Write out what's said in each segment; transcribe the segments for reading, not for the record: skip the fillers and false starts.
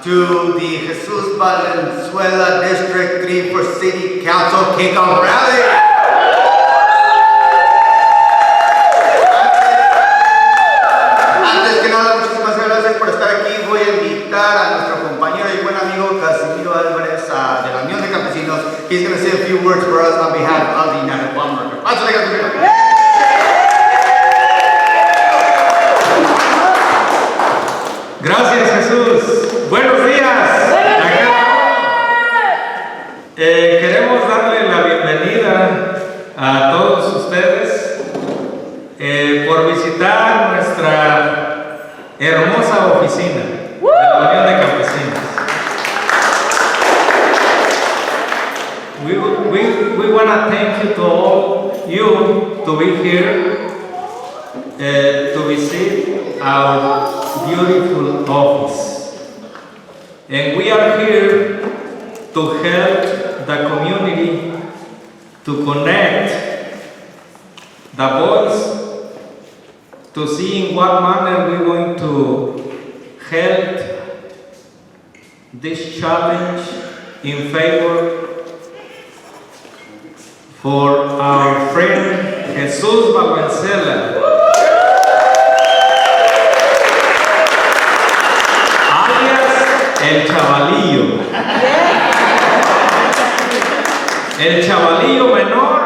to the Jesus Valenzuela District 3 for City Council Kickoff Rally. Antes que nada, muchísimas gracias por estar aquí. Voy a invitar a nuestro compañero y buen amigo Casimiro Álvarez de la Unión de Campesinos. He's going to say a few words for us on behalf of the United Farm Workers. Pásale, Casimiro. Gracias, Jesús. Buenos días. Queremos darle la bienvenida a todos ustedes por visitar nuestra hermosa oficina de la Unión de Campesinos. We want to thank you to all you to be here to visit our beautiful office. And we are here to help the community to connect the voice, to see in what manner we're going to help this challenge in favor for our friend Jesus Valenzuela, el chavalillo. El chavalillo menor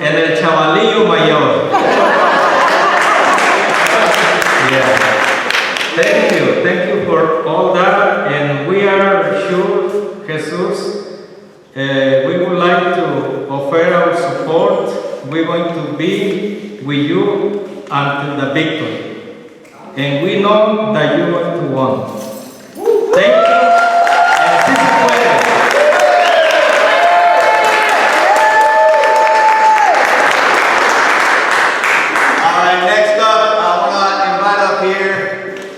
and el chavalillo mayor. Yeah. Thank you for all that, and we are sure, Jesus, we would like to offer our support. We're going to be with you until the victory, and we know that you're going to win. Thank you. All right, next up, I want to invite up here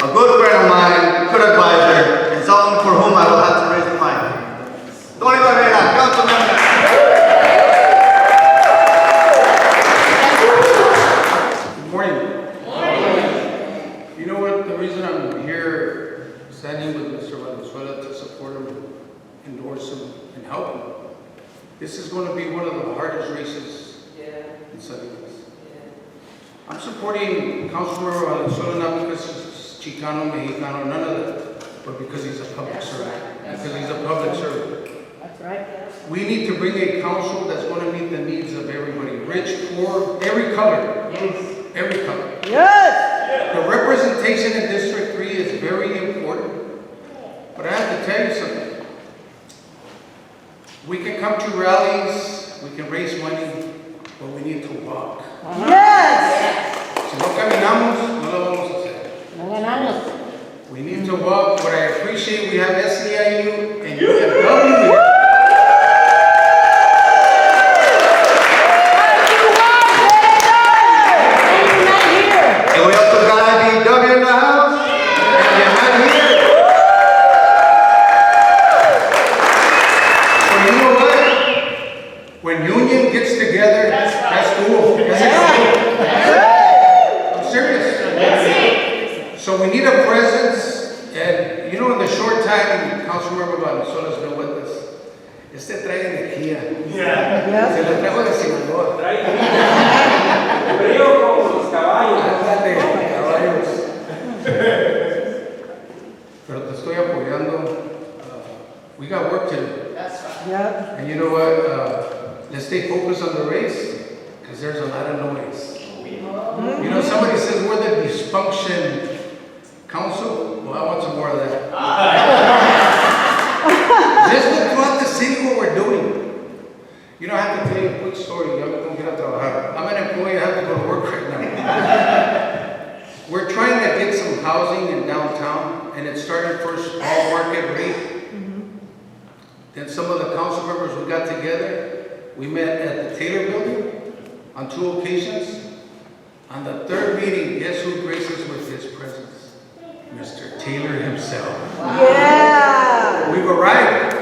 a good friend of mine, good advisor, and someone for whom I will have to raise the mic. Tony Barrera, council member. Good morning. You know what? The reason I'm here standing with Mr. Valenzuela to support him, endorse him, and help him. This is going to be one of the hardest races in Salinas. I'm supporting Councilor Valenzuela not because he's Chicano, Mexicano, none of that, but because he's a public servant. Because he's a public servant. That's right. We need to bring a council that's going to meet the needs of everybody, rich, poor, every color. Yes. Every color. Yes. The representation in District 3 is very important, but I have to tell you something. We can come to rallies, we can raise money, but we need to walk. Yes. Si no caminamos, no lo vamos a hacer. No ganamos. We need to walk. What I appreciate, we have SEIU and UFW. And we also got IBW in the house, and they're not here. Well, you know what? When union gets together, that's cool. That's exciting. I'm serious. So we need a presence, and you know, in the short time, Councilmember Valenzuela's been with us. Este trae energía. Se le trajo de Sinaloa. Frío como los caballos. Ándale, caballos. Pero te estoy apoyando. We got work to do. Yep. And you know what? Let's stay focused on the race, because there's a lot of noise. You know, somebody says we're the dysfunction council. Well, I want some more of that. Just look throughout the city what we're doing. You know, I have to tell you a quick story. I'm going to get a trabajar. I'm an employee. I have to go to work right now. We're trying to get some housing in downtown, and it started first all market rate. Then some of the council members we got together, we met at the Taylor Building on 2 occasions. On the 3rd meeting, guess who graces with his presence? Mr. Taylor himself. Yeah. We've arrived.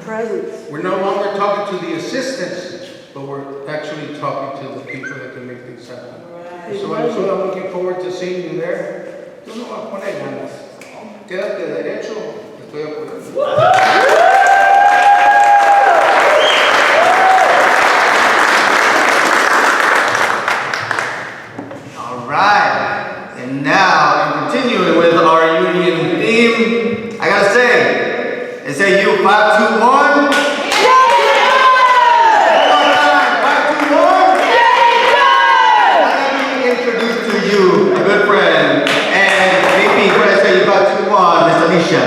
Presence. We're no longer talking to the assistants, but we're actually talking to the people that can make things happen. So I'm looking forward to seeing you there. Tú no vas a poner ganas. Quédate derecho. estoy apoyando. All right. And now, continuing with our union theme, I gotta say, it say you 521. One more time, 521. Let me introduce to you a good friend and VP for SAU 521, Miss Alicia.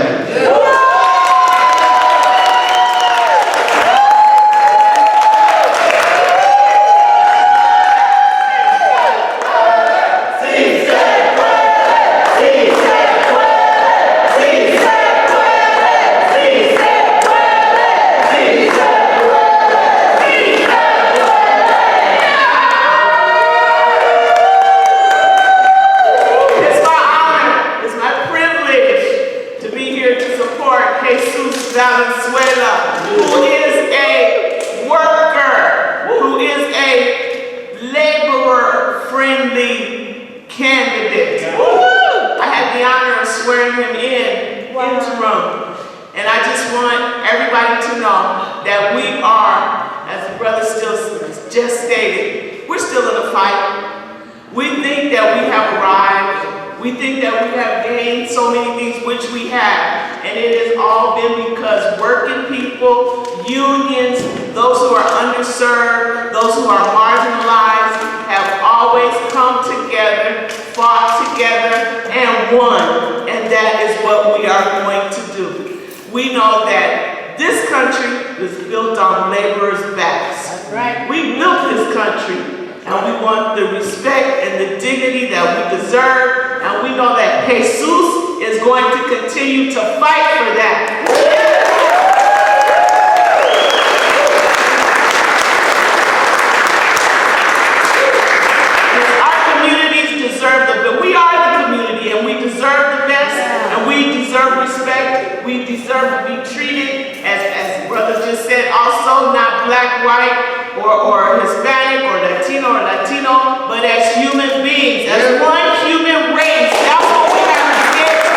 Valenzuela, who is a worker, who is a laborer-friendly candidate. I had the honor of swearing him in interim, and I just want everybody to know that we are, as the brother still just stated, we're still in a fight. We think that we have arrived. We think that we have gained so many things, which we have, and it has all been because working people, unions, those who are underserved, those who are marginalized, have always come together, fought together, and won, and that is what we are going to do. We know that this country was built on laborers' backs. That's right. We built this country. And we want the respect and the dignity that we deserve. And we know that Jesus is going to continue to fight for that. Our communities deserve we are the community, and we deserve the best, and we deserve respect. We deserve to be treated, as brother just said, also not black, white, or Hispanic, or Latino, but as human beings, as one human race. That's what we have to get to.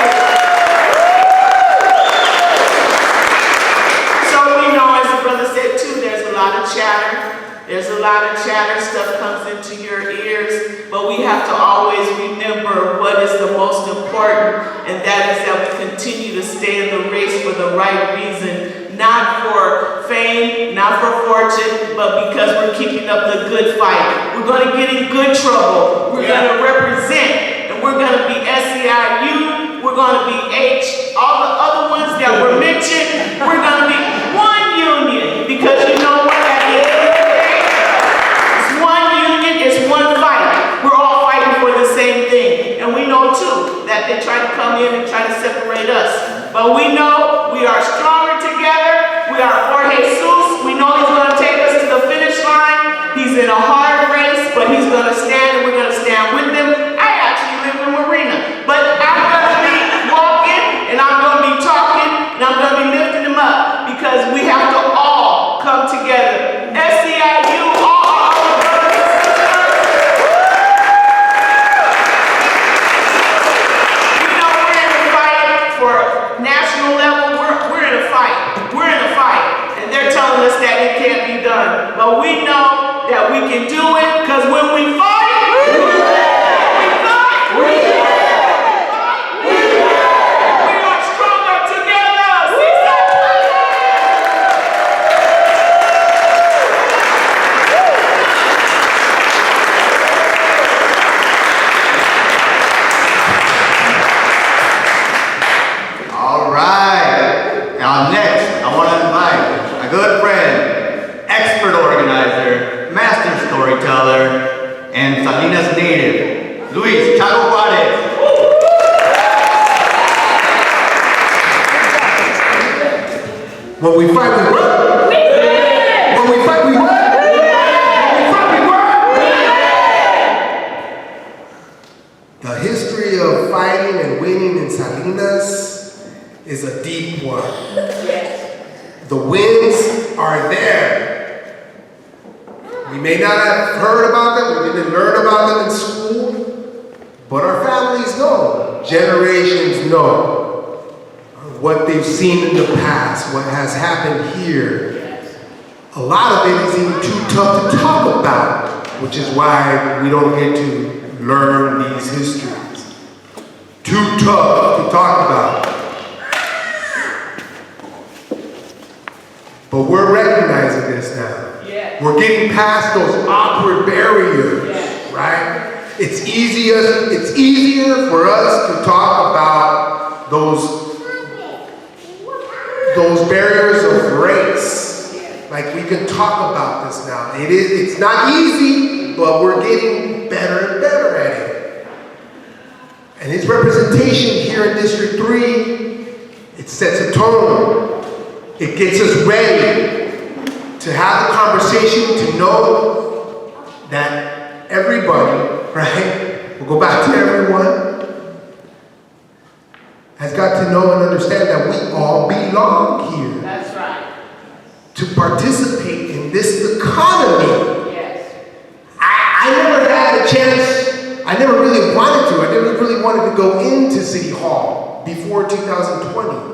So we know, as the brother said too, there's a lot of chatter. There's a lot of chatter, stuff comes into your ears, but we have to always remember what is the most important, and that is that we continue to stay in the race for the right reason. Not for fame, not for fortune, but because we're keeping up the good fight. We're going to get in good trouble. We're going to represent, and we're going to be SEIU, we're going to be H, all the other ones that were mentioned. We're going to be one union, because you know what, at the end of the day, it's one union, it's one fight. We're all fighting for the same thing. And we know too that they try to come in and try to separate us. But we know we are stronger together. We are for Jesus. We know he's going to take us to the finish line. He's in a hard race, but he's going to stand, and we're going to stand with him. I actually live in Marina, but I'm going to be walking, and I'm going to be talking, and I'm going to be lifting him up, because we have to all come together. SEIU, all our brothers and sisters. You know, we're in a fight for national level. We're in a fight. We're in a fight. And they're telling us that it can't be done. But we know that we can do it, because when we fight, we are stronger together. All right. Now next, I want to invite a good friend, expert organizer, master storyteller, and Salinas native, Luis Chago Juarez. When we fight, we what? When we fight, we what? When we fight, we what? The history of fighting and winning in Salinas is a deep one. The wins are there. We may not have heard about them, we didn't learn about them in school, but our families know, generations know. Our what they've seen in the past, what has happened here, a lot of it is even too tough to talk about, which is why we don't get to learn these histories. Too tough to talk about. But we're recognizing this now. Yes. We're getting past those awkward barriers, Yes. right? It's easier for us to talk about those barriers of race. Like we can talk about this now. It's not easy, but we're getting better and better at it. And his representation here in District 3, it sets a tone. It gets us ready to have the conversation, to know that everybody, right? We'll go back to everyone, has got to know and understand that we all belong here. That's right. To participate in this economy. Yes. I never had a chance, I never really wanted to. I never really wanted to go into City Hall before 2020.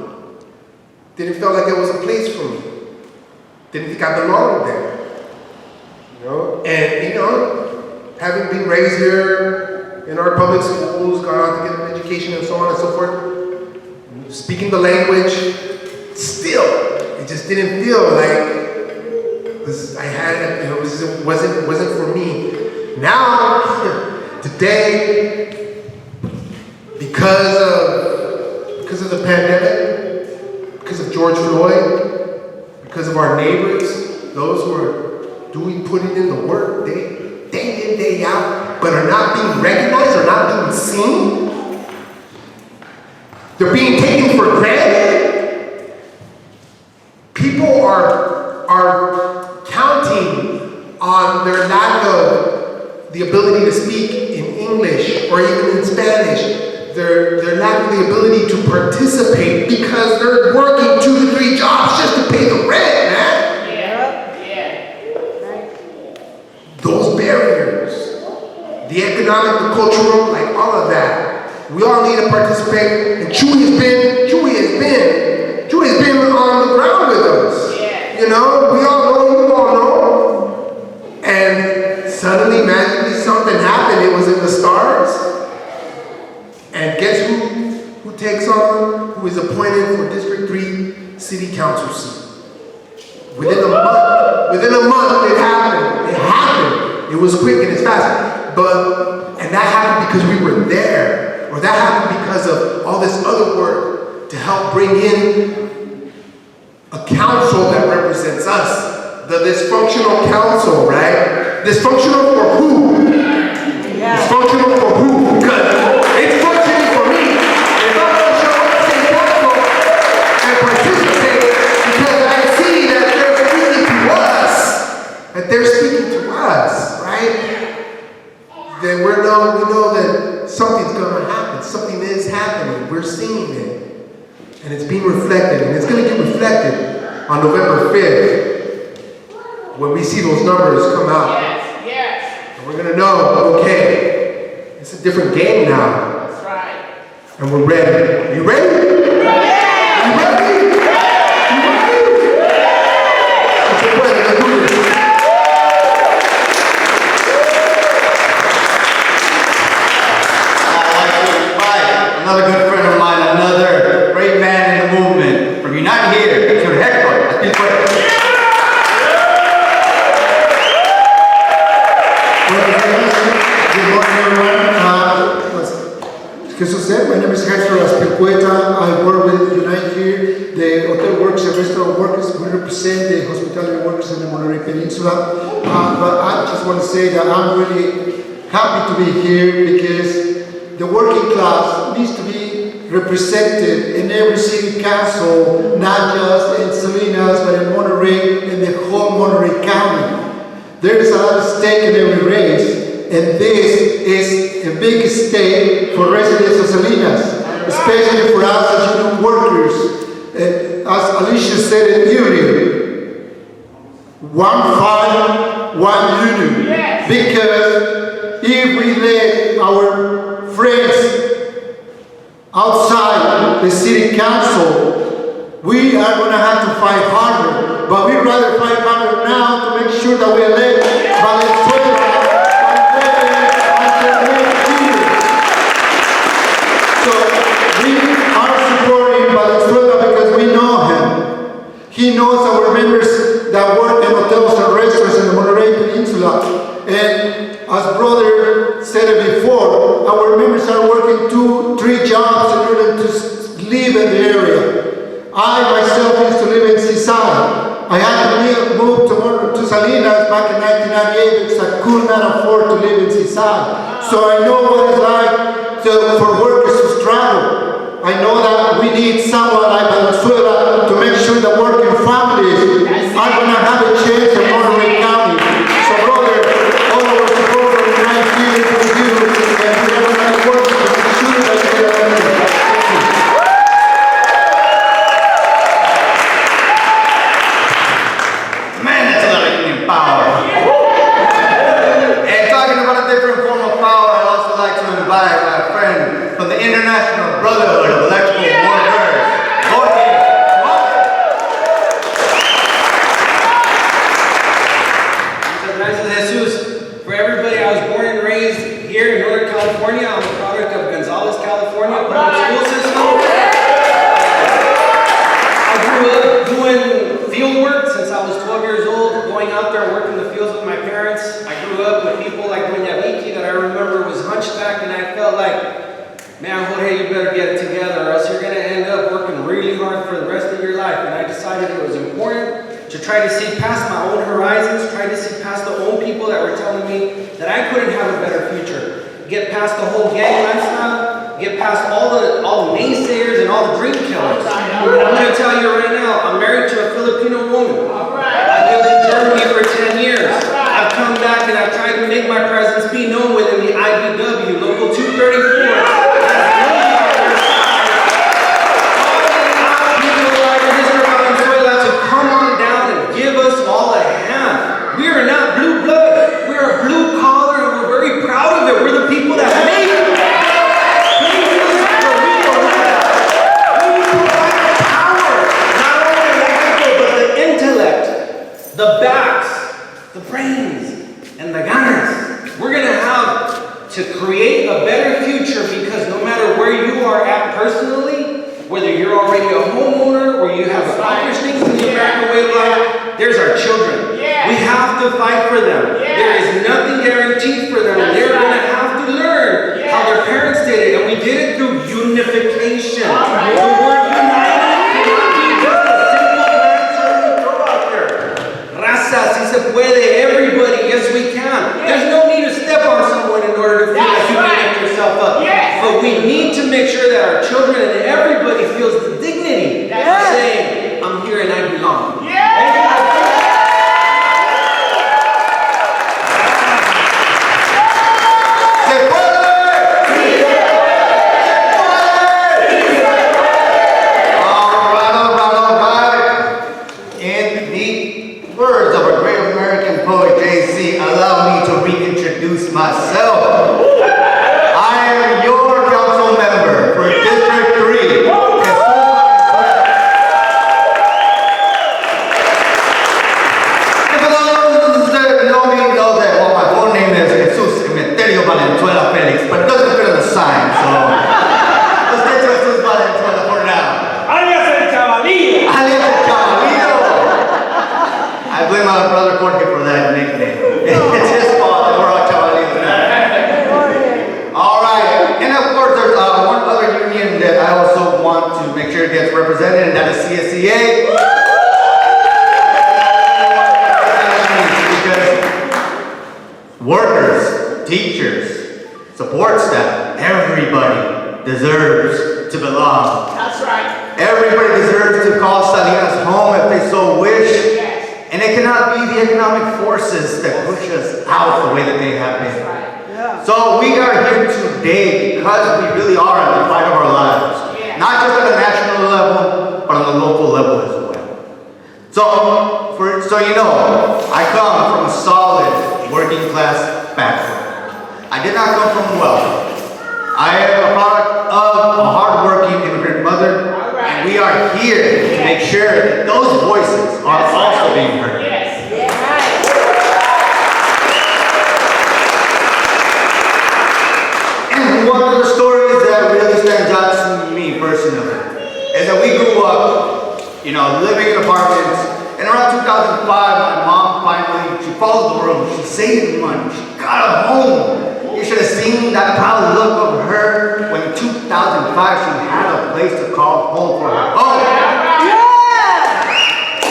Didn't feel like it was a place for me. Didn't think I belonged there. You know? And, you know, having been raised here in our public schools, gone out to get an education and so on and so forth, speaking the language, still, it just didn't feel like this, I had, you know, it wasn't for me. Now, today, because of the pandemic, because of George Floyd, because of our neighbors, those who are putting in the work day in, day out, but are not being recognized, are not being seen. They're being taken for granted. People are counting on their lack of the ability to speak in English or even in Spanish. Their lack of the ability to participate because they're working 2 to 3 jobs just to pay the rent, man. Yeah. Those barriers, the economic, the cultural, like all of that. We all need to participate, and Chewy has been on the ground with us. Yeah. You know, you all know. And suddenly, magically, something happened. It was in the stars. And guess who takes on, who is appointed for District 3 City Council seat? Within a month, it happened. It was quick and it's fast. And that happened because we were there. Or that happened because of all this other work to help bring in a council that represents us. The dysfunctional council, right? Dysfunctional for who? Yeah. Dysfunctional for who? Because it's functioning for me. If I'm going to show up to City Council and participate because I see that they're speaking to us, right? Then we know that something's going to happen. Something is happening. We're seeing it. And it's being reflected. And it's going to get reflected on November 5th when we see those numbers come out. Yes. And we're going to know, okay, it's a different game now. That's right. And we're ready. You ready? Are you ready? You ready? It's a pleasure. Let's do this. Another good friend of mine, another great man in the movement from United here, to Hector. Let's be quick. Good morning, everyone. As Jesus said, my name is Hector Aspilcueta. I work with Unite here, the hotel workers and restaurant workers. We represent the hospitality workers in the Monterey Peninsula. But I just want to say that I'm really happy to be here because the working class needs to be represented in every city council, not just in Salinas, but in Monterey, in the whole Monterey County. There is a lot of stake in every race, and this is a big stake for residents of Salinas, especially for us as union workers. As Alicia said it earlier, one fight, one union. Yes. Because if we let our friends outside the city council We are going to have to fight harder, but we'd rather fight harder now to make sure that we elect Valenzuela as the next leader. So we are supporting Valenzuela because we know him. He knows our members that work in hotels and restaurants in the Monterey Peninsula. And as brother said it before, our members are working 2-3 jobs in order to live in the area. I myself used to live in Sisal. I had to move to Salinas back in 1998 because I could not afford to live in Sisal. So I know what it's like for workers to struggle. I know that we need someone like Valenzuela to make sure that working families are going to have a chance in Monterey County. So brother, all of our support for the United States with you, and we're going to work to make sure that you get elected. Man, that's a lot of union power. And talking about a different form of power, I'd also like to invite my friend from the International Brotherhood of Electrical Workers, Jorge. Gracias, Jesus. For everybody, I was born and raised here in Northern California. I'm a product of Gonzales, California, public school system. I grew up doing field work since I was 12 years old, going out there working the fields with my parents. I grew up with people like Doña Vicky that I remember was hunchback, and I felt like, man, Jorge, you better get it together or else you're going to end up working really hard for the rest of your life. And I decided it was important to try to see past my own horizons, try to see past the old people that were telling me that I couldn't have a better future. Get past the whole gang lifestyle, get past all the naysayers and all the dream killers. And I'm going to tell you right now, I'm married to a Filipino woman. I lived in Germany for 10 years. I've come back and I've tried to make my presence be known within the IBW, Local 234. The backs, the brains, and the gunners. We're going to have to create a better future because no matter where you are at personally, whether you're already a homeowner or you have accomplished things in the American way of life, there's our children. We have to fight for them. There is nothing guaranteed for them. They're going to have to learn how their parents did it. And we did it through unification. The word united cannot be just a simple answer we throw out there. Raza, si se puede, everybody, yes we can. There's no need to step on someone in order to feel like you can lift yourself up. But we need to make sure that our children and everybody feels the dignity of saying, I'm here and I belong. Myself. I am your council member for District 3. And for those that know me, know that, well, my full name is Jesus Valenzuela Felix, but it doesn't fit on the sign, so let's get to Jesus Valenzuela for now. Alias el Chavalillo. Alias el Chavalillo. I blame my brother Jorge for that nickname. It's his fault that we're all Chavalillos now. All right, and of course there's one other union that I also want to make sure gets represented, and that is CSCA. Because workers, teachers, support staff, everybody deserves to belong. That's right. Everybody deserves to call Salinas home if they so wish. And it cannot be the economic forces that push us out the way that they have been. So we are here today because we really are at the fight of our lives. Not just at the national level, but on the local level as well. So you know, I come from a solid working class background. I did not come from wealth. I am a product of a hardworking immigrant mother, and we are here to make make sure that those voices are also being heard. And one of the stories that really stands out to me personally is that we grew up, living in apartments. And around 2005, my mom finally, she followed the road. She saved money. She got a home. You should have seen that proud look of her when in 2005 she had a place to call home for her home.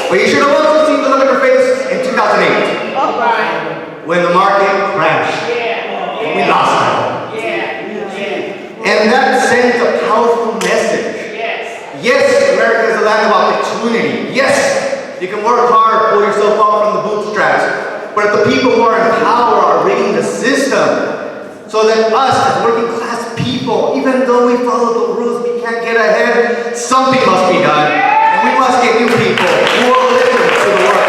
But you should have also seen the look on her face in 2008 when the market crashed. And we lost our home. And that sends a powerful message. Yes, America is a land of opportunity. Yes, you can work hard, pull yourself up from the bootstraps. But if the people who are in power are rigging the system so that us as working class people, even though we follow the rules, we can't get ahead, something must be done. And we must get new people who will listen to the work.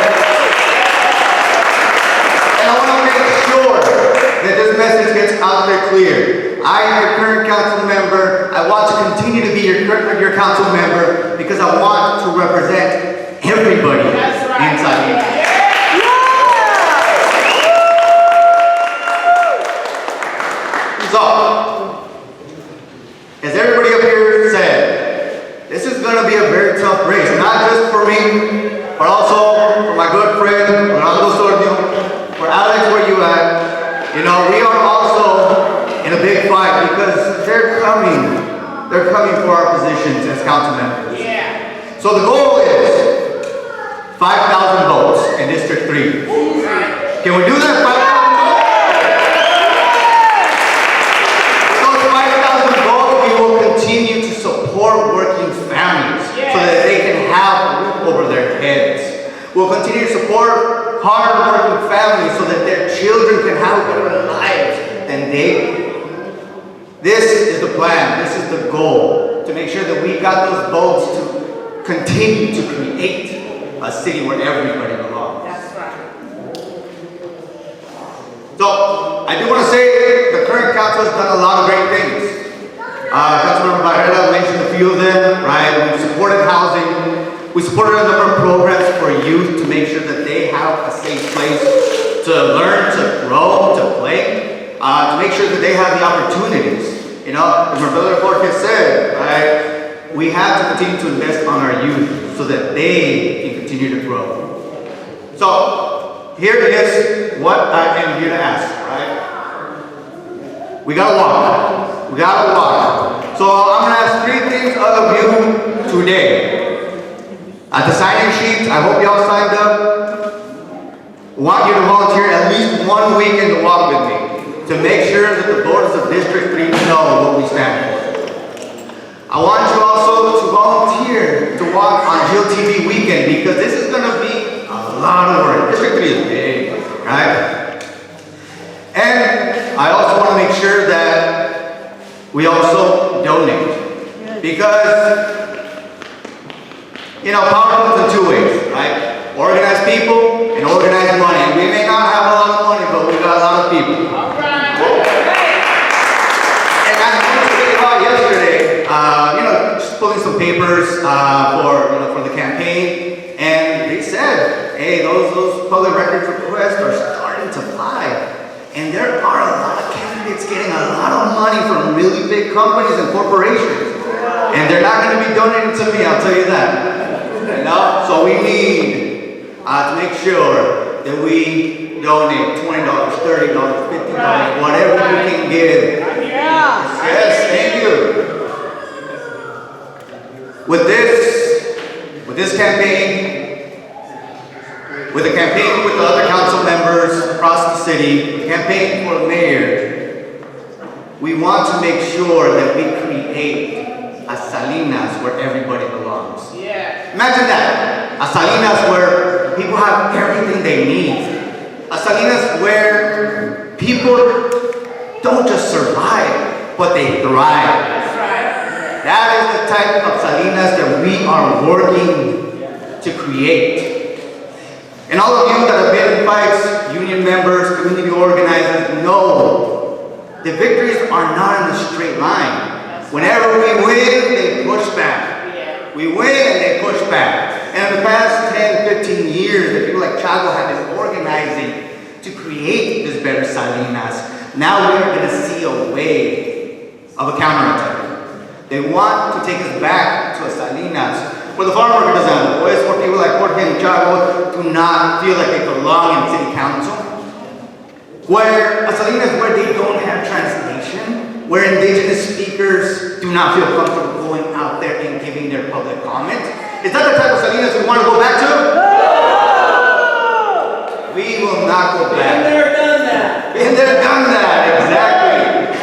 And I want to make sure that this message gets out there clear. I am your current council member. I want to continue to be your council member because I want to represent everybody inside here. So, as everybody up here said, this is going to be a very tough race, not just for me, but also for my good friend, for Alex, where you at. We are also in a big fight because they're coming for our positions as council members. So the goal is 5,000 votes in District 3. Can we do that? 5,000 votes, we will continue to support working families so that they can have a roof over their heads. We'll continue to support hard-working families so that their children can have better lives than they do. This is the plan, this is the goal, to make sure that we got those votes to continue to create a city where everybody belongs. That's right. So, I do want to say the current council has done a lot of great things. Councilmember Barrera mentioned a few of them, right? We've supported housing, we supported a number of programs for youth to make sure that they have a safe place to learn, to grow, to play, to make sure that they have the opportunities. As my brother Jorge said, right? We have to continue to invest on our youth so that they can continue to grow. So, here is what I am here to ask, right? We gotta walk. We gotta walk. So I'm gonna ask three things of you today. At the sign-in sheets, I hope y'all signed up. I want you to volunteer at least one weekend to walk with me to make sure that the voters of District 3 know what we stand for. I want you also to volunteer to walk on GLTV weekend because this is gonna be a lot of work. District 3 is big, right? And I also want to make sure that we also donate. Because, power comes in two ways, right? Organized people and organized money. And we may not have a lot of money, but we got a lot of people. All right. And I was thinking about yesterday, just pulling some papers for the campaign. And they said, hey, those public records requests are starting to fly. And there are a lot of candidates getting a lot of money from really big companies and corporations. And they're not going to be donating to me, I'll tell you that. So we need to make sure that we donate $20, $30, $50, whatever we can give. Yes, thank you. With this campaign, with the campaign with the other council members across the city, the campaign for the mayor, we want to make sure that we create a Salinas where everybody belongs. Yeah. Imagine that. A Salinas where people have everything they need. A Salinas where people don't just survive, but they thrive. That's right. That is the type of Salinas that we are working to create. And all of you that have been in fights, union members, community organizers, know the victories are not in a straight line. Whenever we win, they push back. We win and they push back. And in the past 10, 15 years, the people like Chago have been organizing to create this better Salinas. Now we are going to see a wave of a counterattack. They want to take us back to a Salinas where the farm worker doesn't have a voice, where people like Jorge and Chago do not feel like they belong in city council, where a Salinas where they don't have translation, where indigenous speakers do not feel comfortable going out there and giving their public comment. Is that the type of Salinas we want to go back to? No! We will not go back. Been there, done that. Been there, done that, exactly.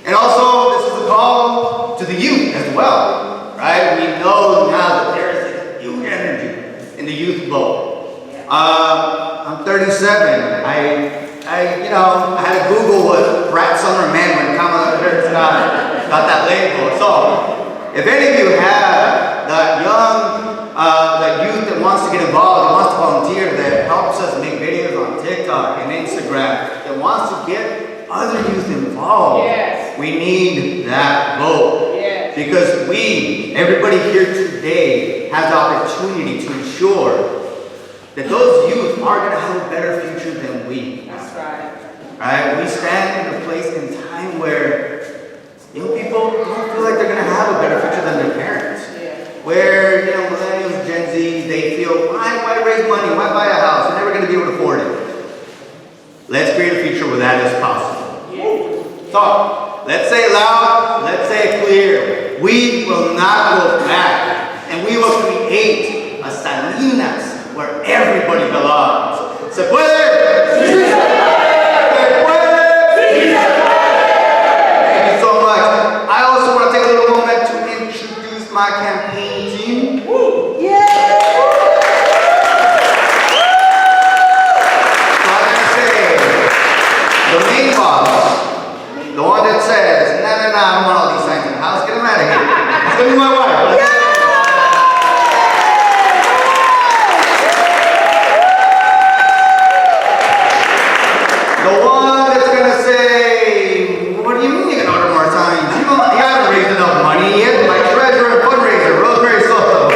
And also, this is a call to the youth as well, right? We know now that there is a huge energy in the youth vote. I'm 37. I had to Google what Brat Summer Man when Kamala Harris got that label. So, if any of you have that youth that wants to get involved, that wants to volunteer, that helps us make videos on TikTok and Instagram, that wants to get other youth involved, Yes. we need that vote. Yes. Because everybody here today has the opportunity to ensure that those youth are going to have a better future than we. That's right. Right? We stand in a place in time where young people don't feel like they're going to have a better future than their parents. Yeah. Where, millennials, Gen Z, they feel, why raise money? Why buy a house? We're never going to be able to afford it. Let's create a future where that is possible. Yeah. So, let's say it loud, let's say it clear. We will not go back, and we will create a Salinas where everybody belongs. ¿Se puede? Sí, se puede. Thank you so much. I also want to take a little moment to introduce my campaign team. Yeah! So I'm going to say, the main boss, the one that says, no, I don't want all these signs in the house, get them out of here. It's going to be my wife. The one that's gonna say, what do you mean you're gonna order more signs? You haven't raised enough money yet. My treasurer and fundraiser, Rosemary Soto.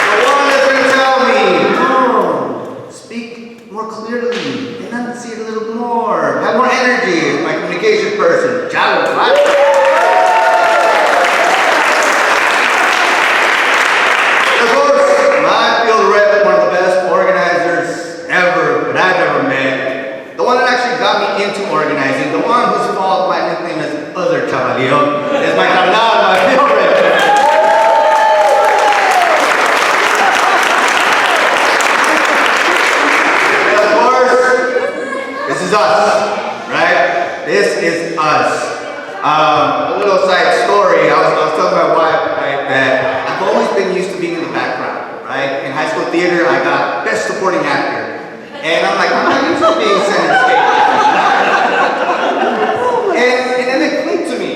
The one that's gonna tell me, no, speak more clearly, enunciate a little more, have more energy. My communication person, Chalo. Into organizing, the one whose fault my nickname is Other Chavalillo is my carnal, my favorite. And of course, this is us, right? This is us. A little side story. I was telling my wife, right, that I've always been used to being in the background, right? In high school theater, I got Best Supporting Actor, and I'm like, I'm not used to being center stage. And then it clicked to me.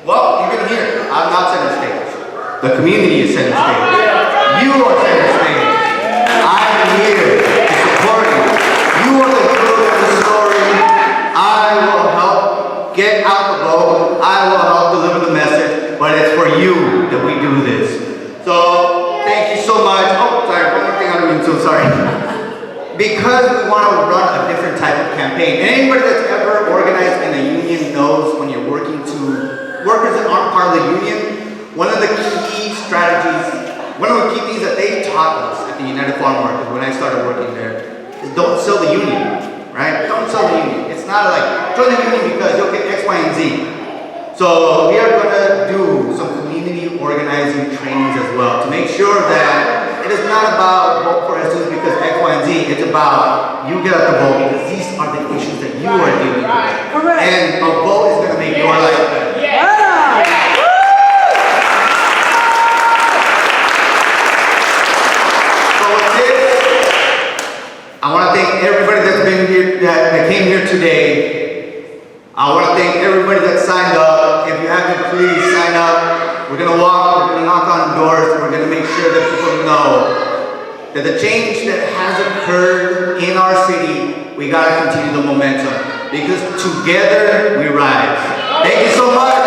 Well, you're gonna hear, I'm not center stage. The community is center stage. You are center stage. I'm here to support you. You are the hero of the story. I will help get out the vote. I will help deliver the message. But it's for you that we do this. So, thank you so much. Oh, sorry, one more thing I mean, so sorry. Because we want to run a different type of campaign. And anybody that's ever organized in a union knows when you're working to workers that aren't part of the union, one of the key strategies, one of the key things that they taught us at the United Farm Workers when I started working there is don't sell the union, right? Don't sell the union. It's not like join the union because you'll get X, Y, and Z. So we are going to do some community organizing trainings as well to make sure that it is not about vote for Jesus because X, Y, and Z. It's about you get out the vote because these are the issues that you are dealing with. Correct. And a vote is going to make your life better. So with this, I want to thank everybody that's been here, that came here today. I want to thank everybody that signed up. If you haven't, please sign up. We're going to walk, we're going to knock on doors, we're going to make sure that people know that the change that has occurred in our city, we got to continue the momentum because together we rise. Thank you so much.